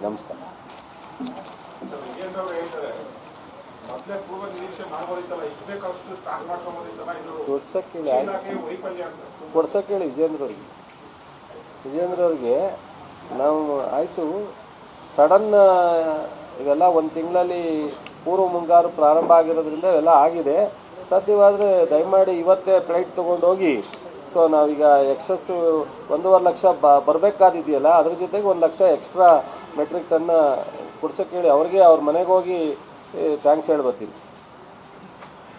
ನಮಸ್ಕಾರ. ಕೊಡ್ಸಕ್ಕೆ ಹೇಳಿ ವಿಜೇಂದ್ರ ಅವ್ರಿಗೆ ನಾವು ಆಯಿತು ಸಡನ್ ಇವೆಲ್ಲ ಒಂದು ತಿಂಗಳಲ್ಲಿ ಪೂರ್ವ ಮುಂಗಾರು ಪ್ರಾರಂಭ ಆಗಿರೋದ್ರಿಂದ ಇವೆಲ್ಲ ಆಗಿದೆ. ಸಾಧ್ಯವಾದರೆ ದಯಮಾಡಿ ಇವತ್ತೇ ಫ್ಲೈಟ್ ತೊಗೊಂಡೋಗಿ ಸೊ ನಾವೀಗ ಎಕ್ಸಸ್ 1.5 ಲಕ್ಷ ಬರಬೇಕಾದಿದೆಯಲ್ಲ, ಅದ್ರ ಜೊತೆಗೆ 1 ಲಕ್ಷ ಎಕ್ಸ್ಟ್ರಾ ಮೆಟ್ರಿಕ್ ಟನ್ನ ಕೊಡ್ಸೋಕ್ಕೆ ಹೇಳಿ ಅವ್ರಿಗೆ ಅವ್ರ ಮನೆಗೆ ಹೋಗಿ ಥ್ಯಾಂಕ್ಸ್ ಹೇಳ್ಬತ್ತೀನಿ.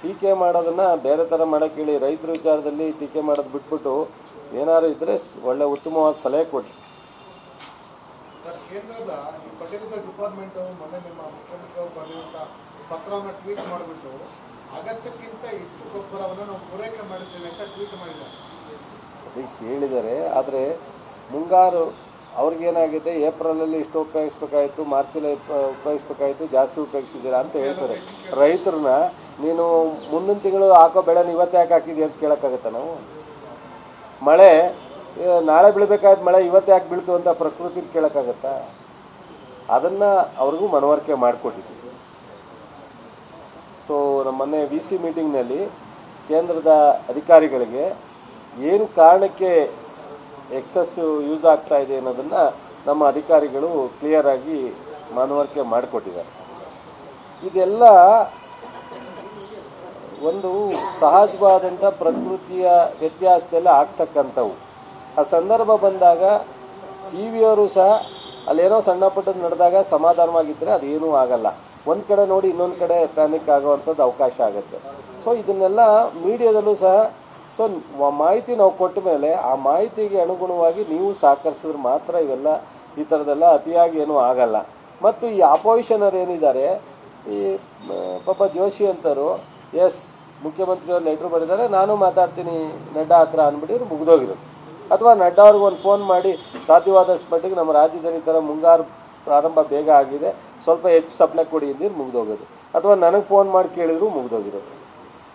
ಟೀಕೆ ಮಾಡೋದನ್ನು ಬೇರೆ ಥರ ಮಾಡೋಕ್ಕೆ ಹೇಳಿ, ರೈತರ ವಿಚಾರದಲ್ಲಿ ಟೀಕೆ ಮಾಡೋದು ಬಿಟ್ಬಿಟ್ಟು ಏನಾದ್ರು ಇದ್ದರೆ ಒಳ್ಳೆ ಉತ್ತಮವಾದ ಸಲಹೆ ಕೊಡಿ. ಸರ್, ಕೇಂದ್ರದ ಫರ್ಟಿಲೈಸರ್ ಡಿಪಾರ್ಟ್ಮೆಂಟ್ ಮೊನ್ನೆ ನಿಮ್ಮ ಮುಖ್ಯಮಂತ್ರಿ ಬರೆಯುವಂಥ ಪತ್ರವನ್ನು ಟ್ವೀಟ್ ಮಾಡಿಬಿಟ್ಟು ಅಗತ್ಯಕ್ಕಿಂತ ಹೆಚ್ಚು ಗೊಬ್ಬರವನ್ನು ನಾವು ಪೂರೈಕೆ ಮಾಡಿದ್ದೇವೆ ಅಂತ ಟ್ವೀಟ್ ಮಾಡಿದ್ದಾರೆ. ಅದಕ್ಕೆ ಹೇಳಿದ್ದಾರೆ. ಆದರೆ ಮುಂಗಾರು ಅವ್ರಿಗೇನಾಗಿದೆ, ಏಪ್ರಿಲಲ್ಲಿ ಇಷ್ಟು ಉಪಯೋಗಿಸ್ಬೇಕಾಯಿತು, ಮಾರ್ಚಲ್ಲಿ ಉಪಯೋಗಿಸ್ಬೇಕಾಯಿತು, ಜಾಸ್ತಿ ಉಪಯೋಗಿಸಿದ್ದೀರಾ ಅಂತ ಹೇಳ್ತಾರೆ. ರೈತರನ್ನ ನೀನು ಮುಂದಿನ ತಿಂಗಳು ಹಾಕೋ ಬೆಳೆನ ಇವತ್ತು ಯಾಕೆ ಹಾಕಿದ್ದೀಯ ಅಂತ ಕೇಳೋಕ್ಕಾಗತ್ತಾ ನಾವು? ಮಳೆ ನಾಳೆ ಬೀಳಬೇಕಾದ ಮಳೆ ಇವತ್ತು ಯಾಕೆ ಬೀಳ್ತು ಅಂತ ಪ್ರಕೃತಿಗೆ ಕೇಳೋಕ್ಕಾಗತ್ತಾ? ಅದನ್ನು ಅವ್ರಿಗೂ ಮನವರಿಕೆ ಮಾಡಿಕೊಟ್ಟಿದ್ದೀವಿ. ಸೊ ನಮ್ಮ ಮೊನ್ನೆ VC ಮೀಟಿಂಗ್ನಲ್ಲಿ ಕೇಂದ್ರದ ಅಧಿಕಾರಿಗಳಿಗೆ ಏನು ಕಾರಣಕ್ಕೆ ಎಕ್ಸಸ್ ಯೂಸ್ ಆಗ್ತಾ ಇದೆ ಅನ್ನೋದನ್ನು ನಮ್ಮ ಅಧಿಕಾರಿಗಳು ಕ್ಲಿಯರಾಗಿ ಮನವರಿಕೆ ಮಾಡಿಕೊಟ್ಟಿದ್ದಾರೆ. ಇದೆಲ್ಲ ಒಂದು ಸಹಜವಾದಂಥ ಪ್ರಕೃತಿಯ ವ್ಯತ್ಯಾಸದಲ್ಲ ಆಗ್ತಕ್ಕಂಥವು. ಆ ಸಂದರ್ಭ ಬಂದಾಗ ಟಿವಿಯವರು ಸಹ ಅಲ್ಲೇನೋ ಸಣ್ಣ ಪುಟ್ಟದ್ದು ನಡೆದಾಗ ಸಮಾಧಾನವಾಗಿದ್ದರೆ ಅದೇನೂ ಆಗಲ್ಲ. ಒಂದು ಕಡೆ ನೋಡಿ ಇನ್ನೊಂದು ಕಡೆ ಪ್ಯಾನಿಕ್ ಆಗೋವಂಥದ್ದು ಅವಕಾಶ ಆಗುತ್ತೆ. ಸೊ ಇದನ್ನೆಲ್ಲ ಮೀಡಿಯಾದಲ್ಲೂ ಸಹ ಸೊ ಮಾಹಿತಿ ನಾವು ಕೊಟ್ಟ ಮೇಲೆ ಆ ಮಾಹಿತಿಗೆ ಅನುಗುಣವಾಗಿ ನೀವು ಸಹಕರಿಸಿದ್ರೆ ಮಾತ್ರ ಇವೆಲ್ಲ ಈ ಥರದ್ದೆಲ್ಲ ಅತಿಯಾಗಿ ಏನೂ ಆಗಲ್ಲ. ಮತ್ತು ಈ ಅಪೋಸಿಷನರು ಏನಿದ್ದಾರೆ, ಈ ಪಾಪ ಜೋಶಿ ಅಂತವರು ಮುಖ್ಯಮಂತ್ರಿಯವ್ರು ಲೆಟ್ರ್ ಬರೆದಿದ್ದಾರೆ, ನಾನು ಮಾತಾಡ್ತೀನಿ ನಡ್ಡಾ ಹತ್ರ ಅಂದ್ಬಿಟ್ಟಿದ್ರು ಮುಗಿದೋಗಿರುತ್ತೆ. ಅಥವಾ ನಡ್ಡಾ ಅವ್ರಿಗೆ ಒಂದು ಫೋನ್ ಮಾಡಿ ಸಾಧ್ಯವಾದಷ್ಟು ಮಟ್ಟಿಗೆ ನಮ್ಮ ರಾಜ್ಯದಲ್ಲಿ ಈ ಥರ ಮುಂಗಾರು ಪ್ರಾರಂಭ ಬೇಗ ಆಗಿದೆ, ಸ್ವಲ್ಪ ಹೆಚ್ಚು ಸಪ್ಲೈ ಕೊಡಿ ಅಂದಿರು ಮುಗಿದೋಗೋದು. ಅಥವಾ ನನಗೆ ಫೋನ್ ಮಾಡಿ ಕೇಳಿದ್ರು ಮುಗಿದೋಗಿರೋದು.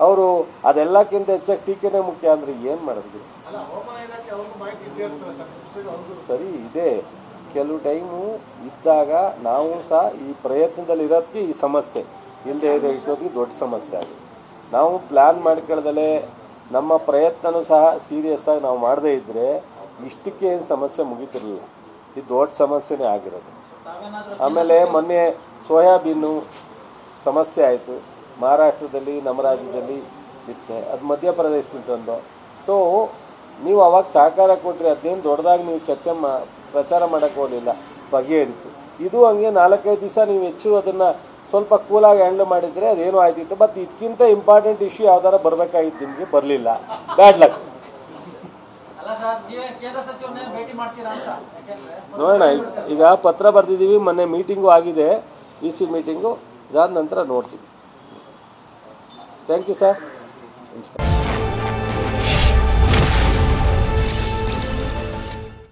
ಅವರು ಅದೆಲ್ಲಕ್ಕಿಂತ ಹೆಚ್ಚಾಗಿ ಟೀಕೆನೇ ಮುಖ್ಯ ಅಂದರೆ ಏನು ಮಾಡೋದು? ಸರಿ ಇದೆ, ಕೆಲವು ಟೈಮು ಇದ್ದಾಗ ನಾವು ಸಹ ಈ ಪ್ರಯತ್ನದಲ್ಲಿ ಇರೋದಕ್ಕೆ ಈ ಸಮಸ್ಯೆ ಇಲ್ಲದೆ ಇರೋದಕ್ಕೆ ದೊಡ್ಡ ಸಮಸ್ಯೆ ಆಗಿದೆ. ನಾವು ಪ್ಲ್ಯಾನ್ ಮಾಡ್ಕೊಳ್ಳದಲ್ಲೇ ನಮ್ಮ ಪ್ರಯತ್ನವೂ ಸಹ ಸೀರಿಯಸ್ ಆಗಿ ನಾವು ಮಾಡದೇ ಇದ್ದರೆ ಇಷ್ಟಕ್ಕೆ ಏನು ಸಮಸ್ಯೆ ಮುಗೀತಿರಲಿಲ್ಲ. ಇದು ದೊಡ್ಡ ಸಮಸ್ಯೆನೇ ಆಗಿರೋದು. ಆಮೇಲೆ ಮೊನ್ನೆ ಸೋಯಾಬೀನು ಸಮಸ್ಯೆ ಆಯಿತು ಮಹಾರಾಷ್ಟ್ರದಲ್ಲಿ, ನಮ್ಮ ರಾಜ್ಯದಲ್ಲಿ ಬಿತ್ತನೆ, ಅದು ಮಧ್ಯಪ್ರದೇಶದಿಂದ ತಂದು. ಸೊ ನೀವು ಅವಾಗ ಸಹಕಾರ ಕೊಟ್ಟರೆ ಅದೇನು ದೊಡ್ಡದಾಗಿ ನೀವು ಪ್ರಚಾರ ಮಾಡೋಕ್ಕೆ ಹೋಗಲಿಲ್ಲ, ಬಗೆಹರಿತು. ಇದು ಹಂಗೆ 4-5 ದಿವಸ ನೀವು ಹೆಚ್ಚು ಅದನ್ನು ಸ್ವಲ್ಪ ಕೂಲಾಗಿ ಹ್ಯಾಂಡಲ್ ಮಾಡಿದರೆ ಅದೇನೂ ಆಯ್ತಿತ್ತು. ಮತ್ತು ಇದಕ್ಕಿಂತ ಇಂಪಾರ್ಟೆಂಟ್ ಇಶ್ಯೂ ಯಾವ್ದಾರ ಬರಬೇಕಾಗಿತ್ತು, ನಿಮಗೆ ಬರಲಿಲ್ಲ, ಬ್ಯಾಡ್ ಲಕ್. ನೋಡೋಣ, ಈಗ ಪತ್ರ ಬರೆದಿದ್ದೀವಿ, ಮೊನ್ನೆ ಮೀಟಿಂಗು ಆಗಿದೆ, VC ಮೀಟಿಂಗು, ಇದಾದ ನಂತರ ನೋಡ್ತೀವಿ. Thank you sir.